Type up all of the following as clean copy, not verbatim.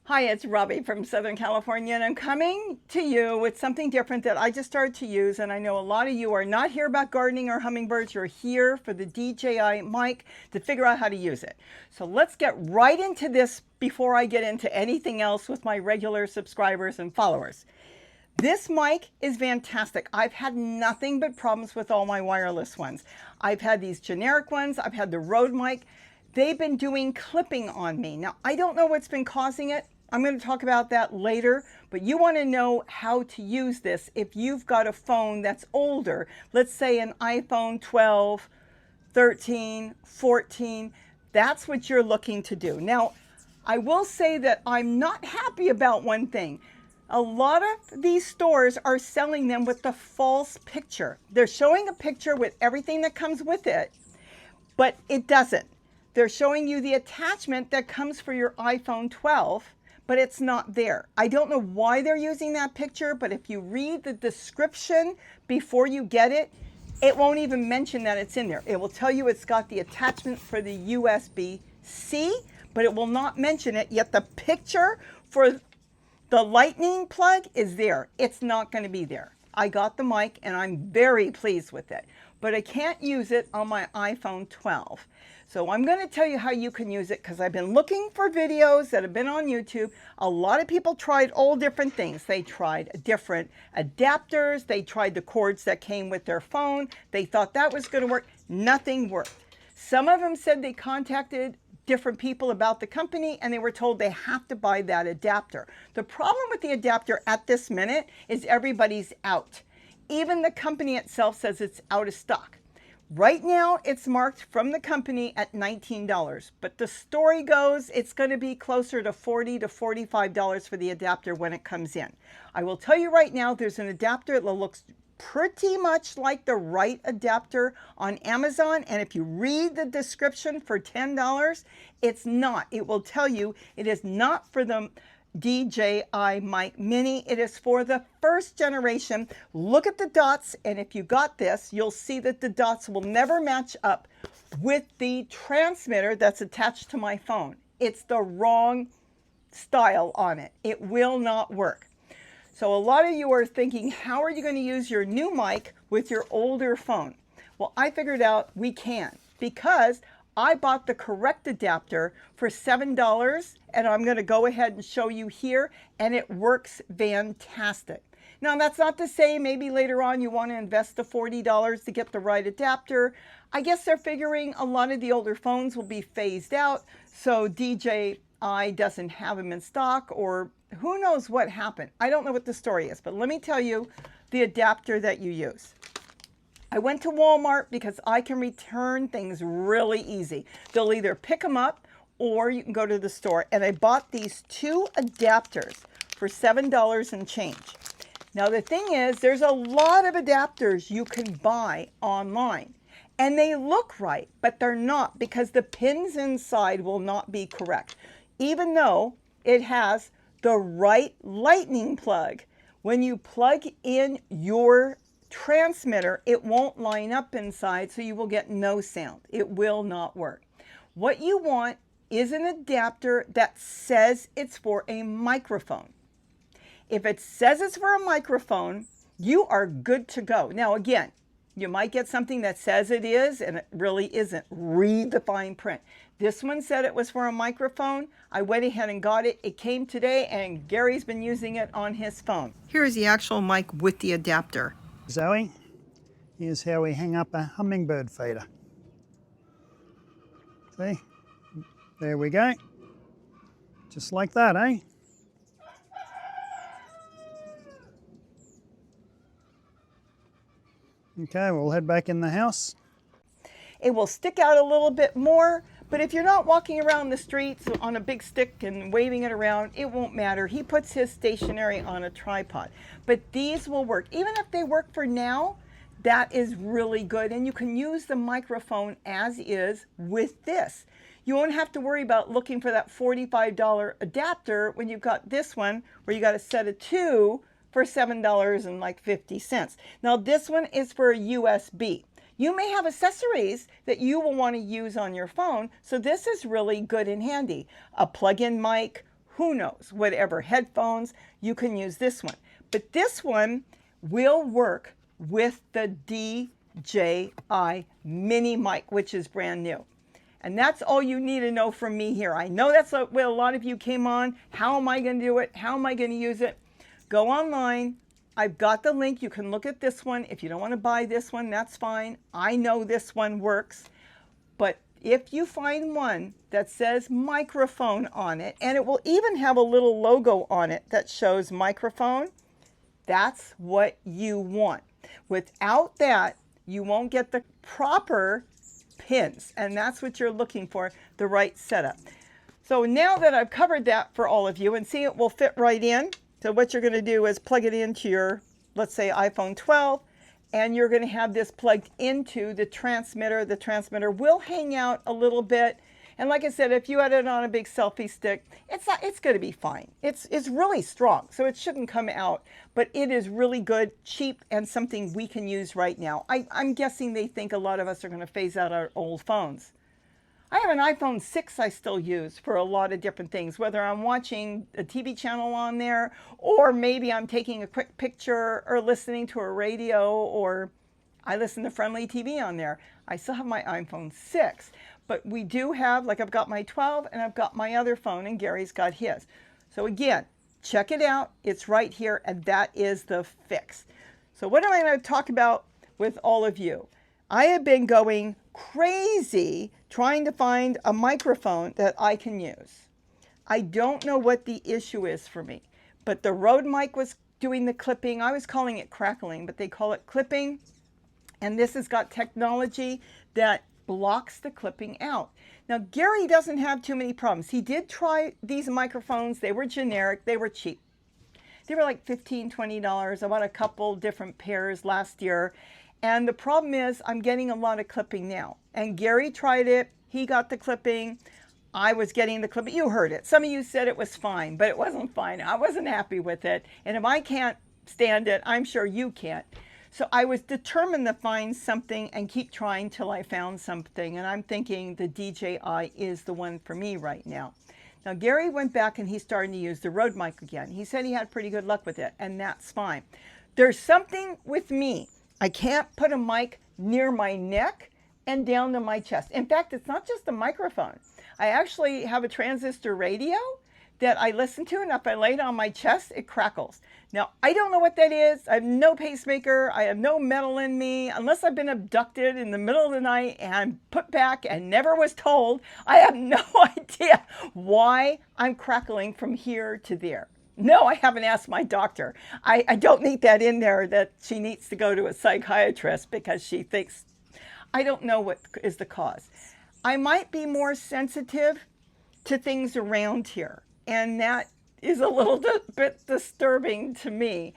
Hi, it's Robbie from Southern California, and I'm coming to you with something different that I just started to use. And I know a lot of you are not here about gardening or hummingbirds. You're here for the DJI mic to figure out how to use it. So let's get right into this before I get into anything else with my regular subscribers and followers. This mic is fantastic. I've had nothing but problems with all my wireless ones. I've had these generic ones. I've had the Rode mic. They've been doing clipping on me. Now, I don't know what's been causing it. I'm going to talk about that later, but you want to know how to use this if you've got a phone that's older. Let's say an iPhone 12, 13, 14. That's what you're looking to do. Now, I will say that I'm not happy about one thing. A lot of these stores are selling them with the false picture. They're showing a picture with everything that comes with it, but it doesn't. They're showing you the attachment that comes for your iPhone 12, but it's not there. I don't know why they're using that picture, but if you read the description before you get it, it won't even mention that it's in there. It will tell you it's got the attachment for the USB-C, but it will not mention it, yet the picture for the lightning plug is there. It's not going to be there. I got the mic and I'm very pleased with it, but I can't use it on my iPhone 12. So I'm going to tell you how you can use it because I've been looking for videos that have been on YouTube. A lot of people tried all different things. They tried different adapters. They tried the cords that came with their phone. They thought that was going to work. Nothing worked. Some of them said they contacted different people about the company and they were told they have to buy that adapter. The problem with the adapter at this minute is everybody's out. Even the company itself says it's out of stock. Right now, it's marked from the company at $19, but the story goes it's going to be closer to $40 to $45 for the adapter when it comes in. I will tell you right now, there's an adapter that looks pretty much like the right adapter on Amazon, and if you read the description for $10, it's not. It will tell you it is not for the DJI Mic Mini. It is for the first generation. Look at the dots, and if you got this, you'll see that the dots will never match up with the transmitter that's attached to my phone. It's the wrong style on it. It will not work. So a lot of you are thinking, how are you going to use your new mic with your older phone? Well, I figured out we can, because I bought the correct adapter for $7, and I'm going to go ahead and show you here, and it works fantastic. Now, that's not to say maybe later on you want to invest the $40 to get the right adapter. I guess they're figuring a lot of the older phones will be phased out, so DJI doesn't have them in stock, or who knows what happened. I don't know what the story is, but let me tell you the adapter that you use. I went to Walmart because I can return things really easy. They'll either pick them up or you can go to the store. And I bought these two adapters for $7 and change. Now the thing is, there's a lot of adapters you can buy online. And they look right, but they're not, because the pins inside will not be correct. Even though it has the right lightning plug, when you plug in your transmitter, it won't line up inside, so you will get no sound. It will not work. What you want is an adapter that says it's for a microphone. If it says it's for a microphone, you are good to go. Now again, you might get something that says it is and it really isn't. Read the fine print. This one said it was for a microphone. I went ahead and got it. It came today and Gary's been using it on his phone. Here's the actual mic with the adapter. Zoe, here's how we hang up a hummingbird feeder. See, there we go. Just like that, eh? Okay, we'll head back in the house. It will stick out a little bit more, but if you're not walking around the streets on a big stick and waving it around, it won't matter. He puts his stationary on a tripod. But these will work. Even if they work for now, that is really good. And you can use the microphone as is with this. You won't have to worry about looking for that $45 adapter when you've got this one where you got a set of two for $7.50. Now this one is for a USB. You may have accessories that you will want to use on your phone, so this is really good and handy. A plug-in mic, who knows, whatever, headphones, you can use this one. But this one will work with the DJI Mini mic, which is brand new. And that's all you need to know from me here. I know that's where a lot of you came on. How am I going to do it? How am I going to use it? Go online. I've got the link. You can look at this one. If you don't want to buy this one, that's fine. I know this one works. But if you find one that says microphone on it, and it will even have a little logo on it that shows microphone, that's what you want. Without that, you won't get the proper pins, and that's what you're looking for, the right setup. So now that I've covered that for all of you, and see, it will fit right in. So what you're going to do is plug it into your, let's say, iPhone 12, and you're going to have this plugged into the transmitter. The transmitter will hang out a little bit, and like I said, if you had it on a big selfie stick, it's going to be fine. It's really strong, so it shouldn't come out, but it is really good, cheap, and something we can use right now. I'm guessing they think a lot of us are going to phase out our old phones. I have an iPhone 6 I still use for a lot of different things, whether I'm watching a TV channel on there, or maybe I'm taking a quick picture or listening to a radio, or I listen to Friendly TV on there. I still have my iPhone 6. But we do have, like I've got my 12 and I've got my other phone, and Gary's got his. So again, check it out. It's right here, and that is the fix. So what am I going to talk about with all of you? I have been going crazy trying to find a microphone that I can use. I don't know what the issue is for me, but the Rode mic was doing the clipping. I was calling it crackling, but they call it clipping. And this has got technology that blocks the clipping out. Now, Gary doesn't have too many problems. He did try these microphones. They were generic. They were cheap. They were like $15, $20. I bought a couple different pairs last year. And the problem is I'm getting a lot of clipping now. And Gary tried it. He got the clipping. I was getting the clipping. You heard it. Some of you said it was fine, but it wasn't fine. I wasn't happy with it. And if I can't stand it, I'm sure you can't. So I was determined to find something and keep trying till I found something. And I'm thinking the DJI is the one for me right now. Now, Gary went back and he's starting to use the Rode mic again. He said he had pretty good luck with it, and that's fine. There's something with me. I can't put a mic near my neck and down to my chest. In fact, it's not just a microphone. I actually have a transistor radio that I listen to, and if I lay it on my chest, it crackles. Now, I don't know what that is. I have no pacemaker. I have no metal in me. Unless I've been abducted in the middle of the night and put back and never was told, I have no idea why I'm crackling from here to there. No, I haven't asked my doctor. I don't need that in there that she needs to go to a psychiatrist because she thinks, I don't know what is the cause. I might be more sensitive to things around here. And that is a little bit disturbing to me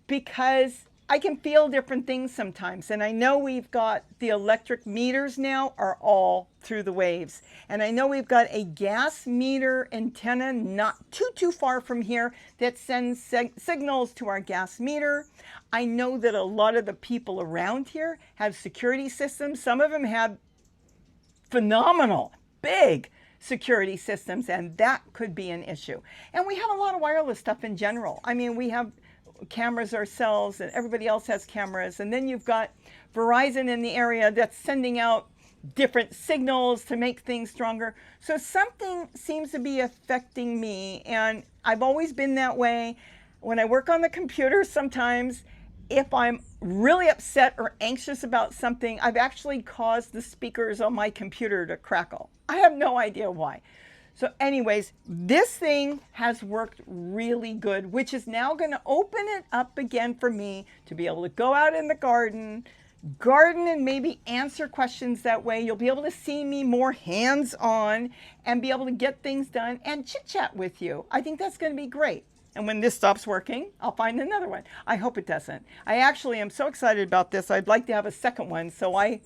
because I can feel different things sometimes. And I know we've got the electric meters now are all through the waves. And I know we've got a gas meter antenna not too far from here that sends signals to our gas meter. I know that a lot of the people around here have security systems. Some of them have phenomenal, big security systems, and that could be an issue. And we have a lot of wireless stuff in general. I mean, we have cameras ourselves, and everybody else has cameras. And then you've got Verizon in the area that's sending out different signals to make things stronger. So something seems to be affecting me, and I've always been that way. When I work on the computer, sometimes if I'm really upset or anxious about something, I've actually caused the speakers on my computer to crackle. I have no idea why. So anyways, this thing has worked really good, which is now going to open it up again for me to be able to go out in the garden and maybe answer questions that way. You'll be able to see me more hands-on and be able to get things done and chit-chat with you. I think that's going to be great. And when this stops working, I'll find another one. I hope it doesn't. I actually am so excited about this. I'd like to have a second one, so I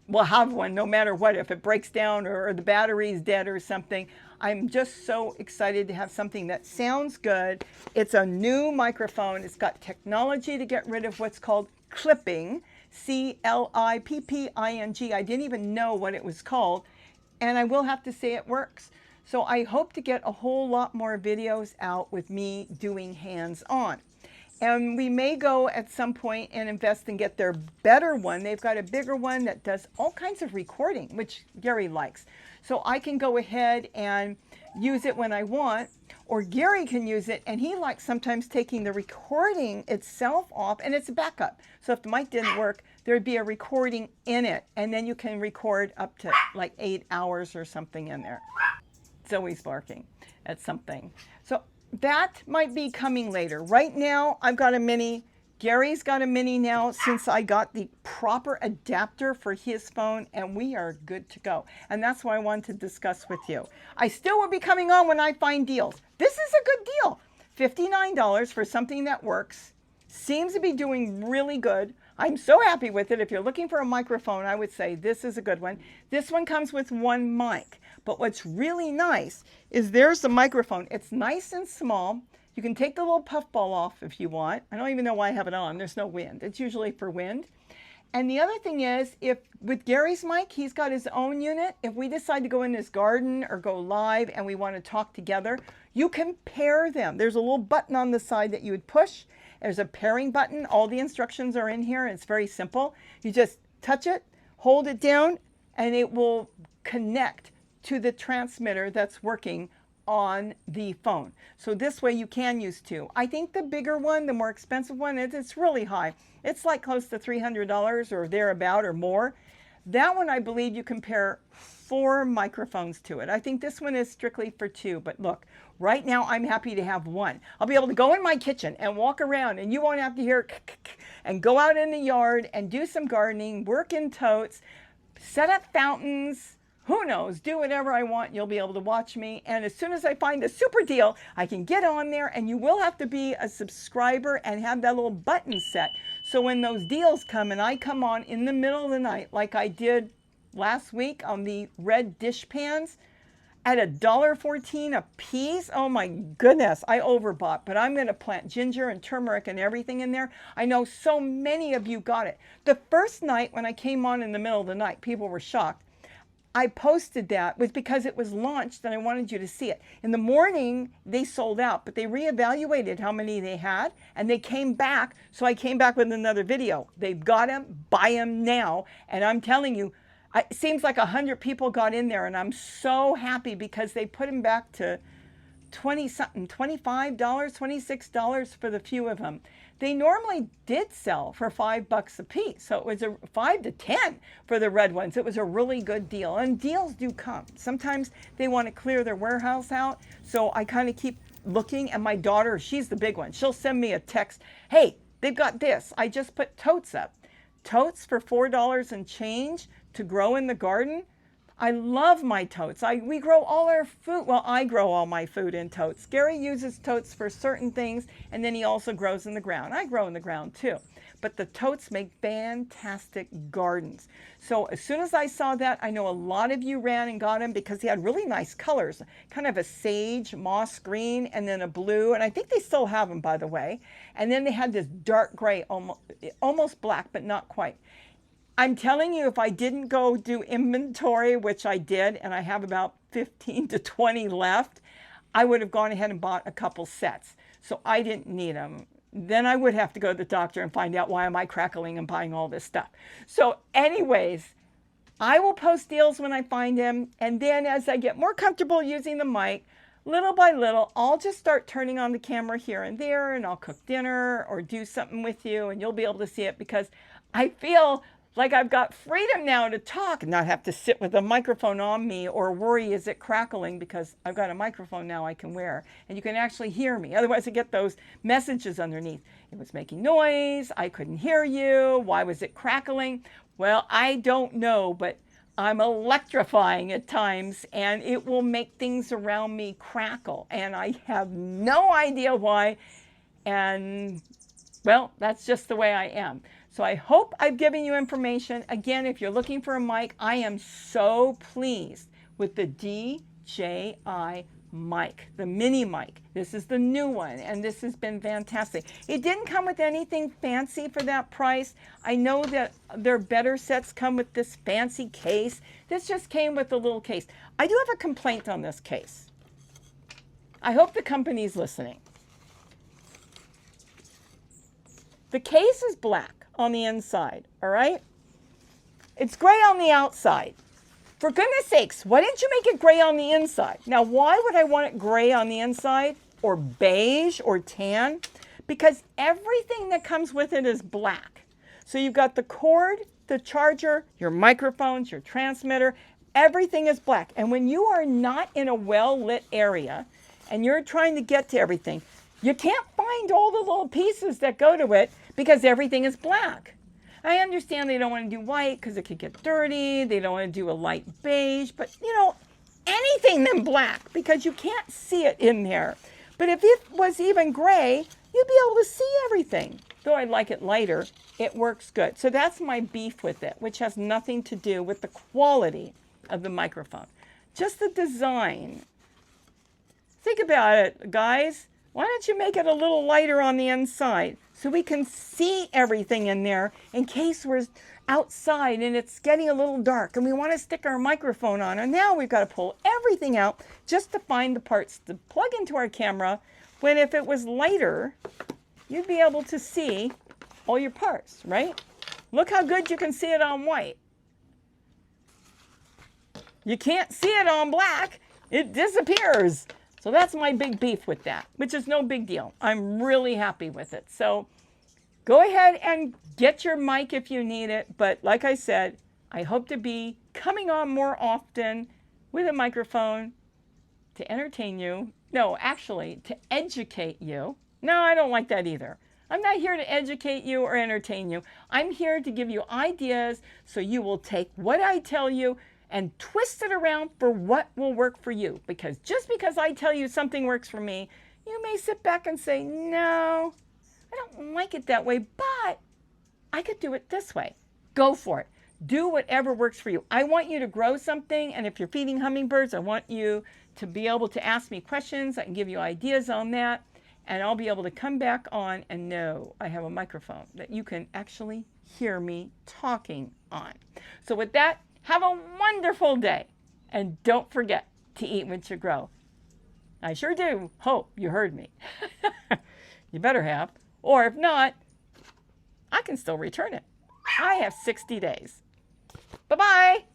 will have one no matter what. If it breaks down or the battery's dead or something, I'm just so excited to have something that sounds good. It's a new microphone. It's got technology to get rid of what's called clipping, C-L-I-P-P-I-N-G. I didn't even know what it was called, and I will have to say it works. So I hope to get a whole lot more videos out with me doing hands-on. And we may go at some point and invest and get their better one. They've got a bigger one that does all kinds of recording, which Gary likes. So I can go ahead and use it when I want, or Gary can use it, and he likes sometimes taking the recording itself off, and it's a backup. So if the mic didn't work, there'd be a recording in it, and then you can record up to like 8 hours or something in there. Zoe's barking at something. So that might be coming later. Right now, I've got a mini. Gary's got a mini now since I got the proper adapter for his phone, and we are good to go. And that's what I wanted to discuss with you. I still will be coming on when I find deals. This is a good deal. $59 for something that works. Seems to be doing really good. I'm so happy with it. If you're looking for a microphone, I would say this is a good one. This one comes with one mic. But what's really nice is there's the microphone. It's nice and small. You can take the little puffball off if you want. I don't even know why I have it on. There's no wind. It's usually for wind. And the other thing is, if with Gary's mic, he's got his own unit. If we decide to go in his garden or go live and we want to talk together, you can pair them. There's a little button on the side that you would push. There's a pairing button. All the instructions are in here. It's very simple. You just touch it, hold it down, and it will connect to the transmitter that's working on the phone. So this way you can use two. I think the bigger one, the more expensive one, it's really high. It's like close to $300 or thereabout or more. That one, I believe you can pair 4 microphones to it. I think this one is strictly for 2, but look, right now I'm happy to have one. I'll be able to go in my kitchen and walk around, and you won't have to hear and go out in the yard and do some gardening, work in totes, set up fountains, who knows, do whatever I want. You'll be able to watch me. And as soon as I find a super deal, I can get on there, and you will have to be a subscriber and have that little button set. So when those deals come and I come on in the middle of the night, like I did last week on the red dish pans at $1.14 a piece. Oh my goodness, I overbought, but I'm going to plant ginger and turmeric and everything in there. I know so many of you got it. The first night when I came on in the middle of the night, people were shocked. I posted that was because it was launched and I wanted you to see it. In the morning, they sold out, but they reevaluated how many they had and they came back. So I came back with another video. They've got them, buy them now. And I'm telling you, it seems like 100 people got in there, and I'm so happy because they put them back to 20 something, $25, $26 for the few of them. They normally did sell for $5 a piece. So it was a 5 to 10 for the red ones. It was a really good deal, and deals do come. Sometimes they want to clear their warehouse out. So I kind of keep looking, and my daughter, she's the big one. She'll send me a text. Hey, they've got this. I just put totes up. Totes for $4 and change to grow in the garden. I love my totes. We grow all our food. Well, I grow all my food in totes. Gary uses totes for certain things, and then he also grows in the ground. I grow in the ground too. But the totes make fantastic gardens. So as soon as I saw that, I know a lot of you ran and got them because he had really nice colors, kind of a sage, moss green, and then a blue. And I think they still have them, by the way. And then they had this dark gray, almost black, but not quite. I'm telling you, if I didn't go do inventory, which I did, and I have about 15 to 20 left, I would have gone ahead and bought a couple sets. So I didn't need them. Then I would have to go to the doctor and find out why am I crackling and buying all this stuff. So anyways, I will post deals when I find them. And then as I get more comfortable using the mic, little by little, I'll just start turning on the camera here and there, and I'll cook dinner or do something with you, and you'll be able to see it because I feel like I've got freedom now to talk and not have to sit with a microphone on me or worry, is it crackling, because I've got a microphone now I can wear and you can actually hear me. Otherwise I get those messages underneath. It was making noise, I couldn't hear you, why was it crackling? Well, I don't know, but I'm electrifying at times and it will make things around me crackle and I have no idea why, and well, that's just the way I am. So I hope I've given you information. Again, if you're looking for a mic, I am so pleased with the DJI mic, the mini mic. This is the new one, and this has been fantastic. It didn't come with anything fancy for that price. I know that their better sets come with this fancy case. This just came with a little case. I do have a complaint on this case. I hope the company's listening. The case is black on the inside, all right? It's gray on the outside. For goodness sakes, why didn't you make it gray on the inside? Now, why would I want it gray on the inside or beige or tan? Because everything that comes with it is black. So you've got the cord, the charger, your microphones, your transmitter, everything is black. And when you are not in a well-lit area and you're trying to get to everything, you can't find all the little pieces that go to it because everything is black. I understand they don't want to do white because it could get dirty. They don't want to do a light beige, but anything than black because you can't see it in there. But if it was even gray, you'd be able to see everything. Though I like it lighter, it works good. So that's my beef with it, which has nothing to do with the quality of the microphone. Just the design. Think about it, guys. Why don't you make it a little lighter on the inside so we can see everything in there in case we're outside and it's getting a little dark and we want to stick our microphone on, and now we've got to pull everything out just to find the parts to plug into our camera, when if it was lighter, you'd be able to see all your parts, right? Look how good you can see it on white. You can't see it on black. It disappears. So that's my big beef with that, which is no big deal. I'm really happy with it. So go ahead and get your mic if you need it. But like I said, I hope to be coming on more often with a microphone to entertain you. No, actually, to educate you. No, I don't like that either. I'm not here to educate you or entertain you. I'm here to give you ideas so you will take what I tell you and twist it around for what will work for you. Because just because I tell you something works for me, you may sit back and say, no, I don't like it that way, but I could do it this way. Go for it. Do whatever works for you. I want you to grow something, and if you're feeding hummingbirds, I want you to be able to ask me questions. I can give you ideas on that, and I'll be able to come back on and know I have a microphone that you can actually hear me talking on. So with that, have a wonderful day, and don't forget to eat what you grow. I sure do hope you heard me. You better have, or if not, I can still return it. I have 60 days. Bye-bye.